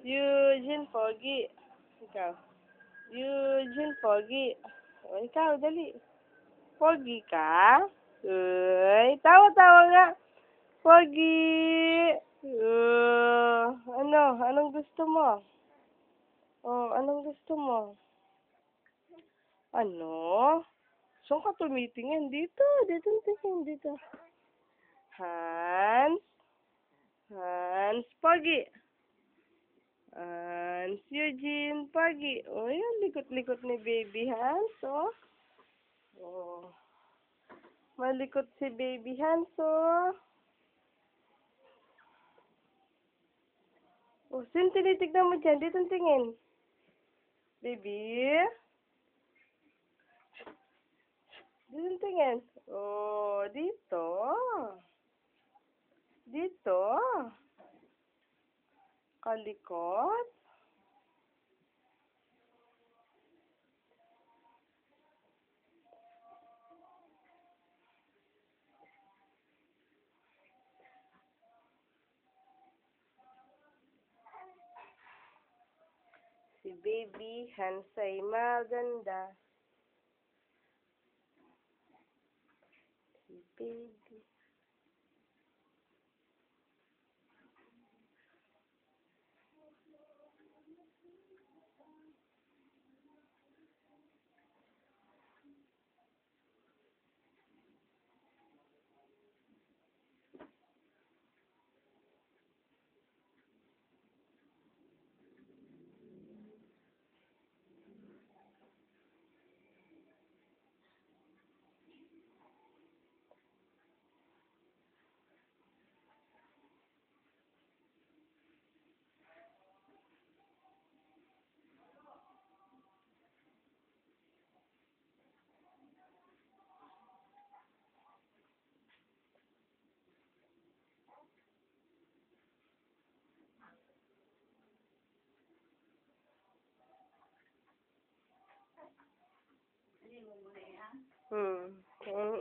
Eugene Pogi. Ikaw. Eugene Pogi. O, ikaw, dali. Pogi ka? Uy, tawa-tawa nga. Pogi. Ano? Anong gusto mo? Oh, anong gusto mo? Ano? Saan ka tumitingin? Dito. Dito tingin. Dito. Hans. Hans. Pogi. Hans. Eugene. Pogi. Oh, yan. Likot-likot ni Baby Hans, oh. Oh. Malikot si Baby Hans, oh. Oh, saan tinitignan mo dyan? Dito tingin. Baby? Dito tingin. Oh, dito. Dito. Kalikot. Si Baby Hans ay maganda. Si Baby.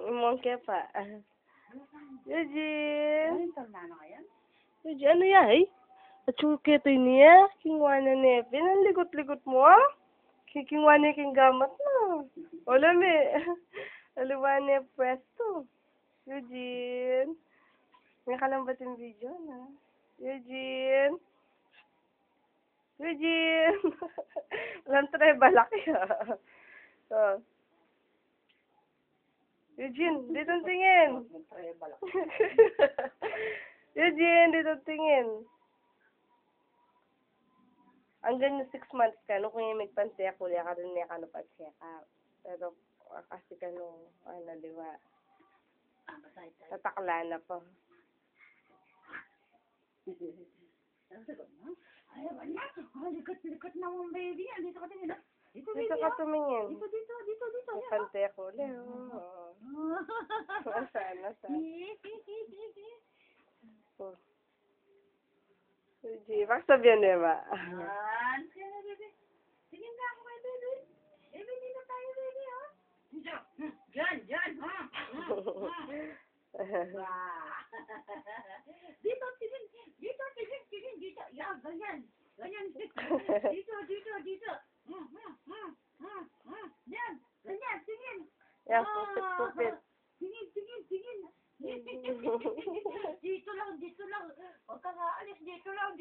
Imongke pa. Eugene. Eugene, ano yan? Atsuketo niya. Kingwana niya. Ang likot-likot mo, ah? Kikingwana king gamat mo. Wala me. Aliwa niya pwesto. Eugene. May kalambat yung video na. Eugene. Eugene. Walang try balak ya. Oh. Eugene, dito tingin. Eugene, dito tingin. Hanggang yung 6 months ka, no, kung yung magpansiya, kuya ka rin niya ka no pa-check up. Pero, kasi ka no, naliwa. Tatakla na po. Likot na mong baby. Dito ka tingin. Dito ka tumingin. Dito. May pansiya ko ulit. Sana. Oh. Eugene, baka sabihan niya ba? Tingin na ako kay baby. Baby na tayo, baby, ha? Dito. Diyan, ha? Dito, tingin. Dito. Yan, ganyan. Dito. Yan, ganyan, tingin. Yan, kupit. Tingin. Dito lang. Huwag kang aalis. Dito lang.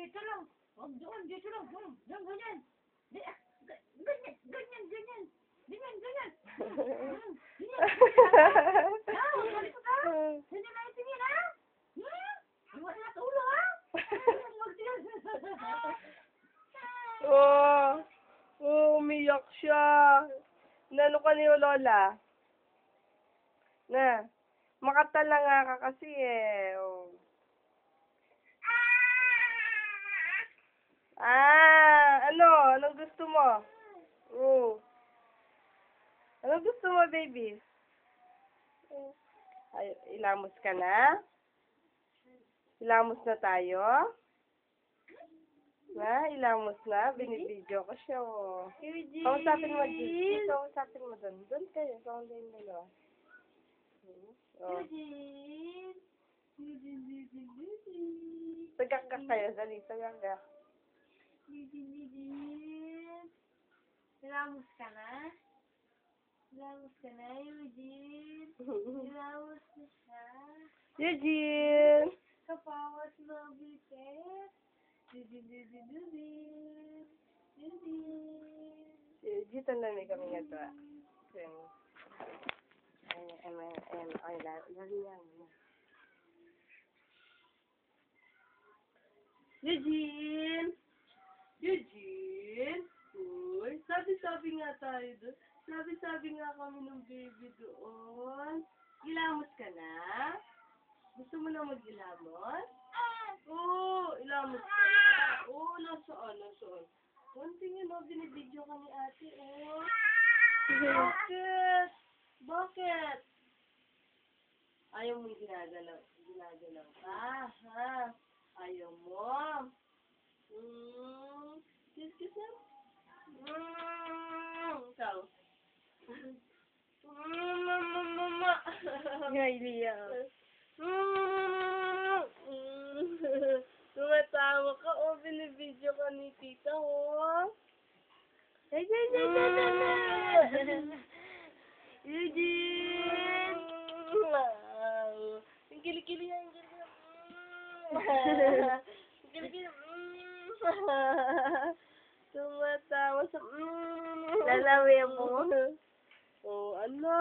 Huwag doon, dito lang. Yan, ganyan. Ganyan. Ganyan na yung tingin, ha? Wala na ulo, ha? Umiyak siya. Nano ka niyo, Lola? Na, makatala nga ka kasi eh. Oh. Anong gusto mo? Anong gusto mo, baby? Ay, ilamos ka na? Ilamos na tayo? Ilamos na? Binibidyo ko siya, oh. Kausapin mo, Gigi. Kausapin mo doon. Doon kayo. Kausapin yung dalawa. Oh. Tagakgak kayo. Dali, tagakgak. Eugene. Ramos ka na? Ramos ka na, Eugene? Ramos na siya. Eugene! Kapawas mo, bites. Eugene. Eugene, tanda may kami nga ito. Ay, lari yan. Eugene! Eugene! Uy, sabi-sabi nga tayo doon. Sabi-sabi nga kami ng baby doon. Ilamos ka na? Gusto mo na mag-ilamos? Oo, ilamos ka na. Oo, nasaan? One thing yun, binibidyo ka ni ate, oh. Bakit? Bakit? Ayaw mo ginagalaw ka, ha? Ayaw mo? Kiss na? Ikaw? Mama. Ngay, Lia. Tumatawa ka, oh, binibidyo ka ni tita, oh. Eugene! Ang kilikili yan, kilikili. Tumatawa sa... Lalawi mo? Oh, ano?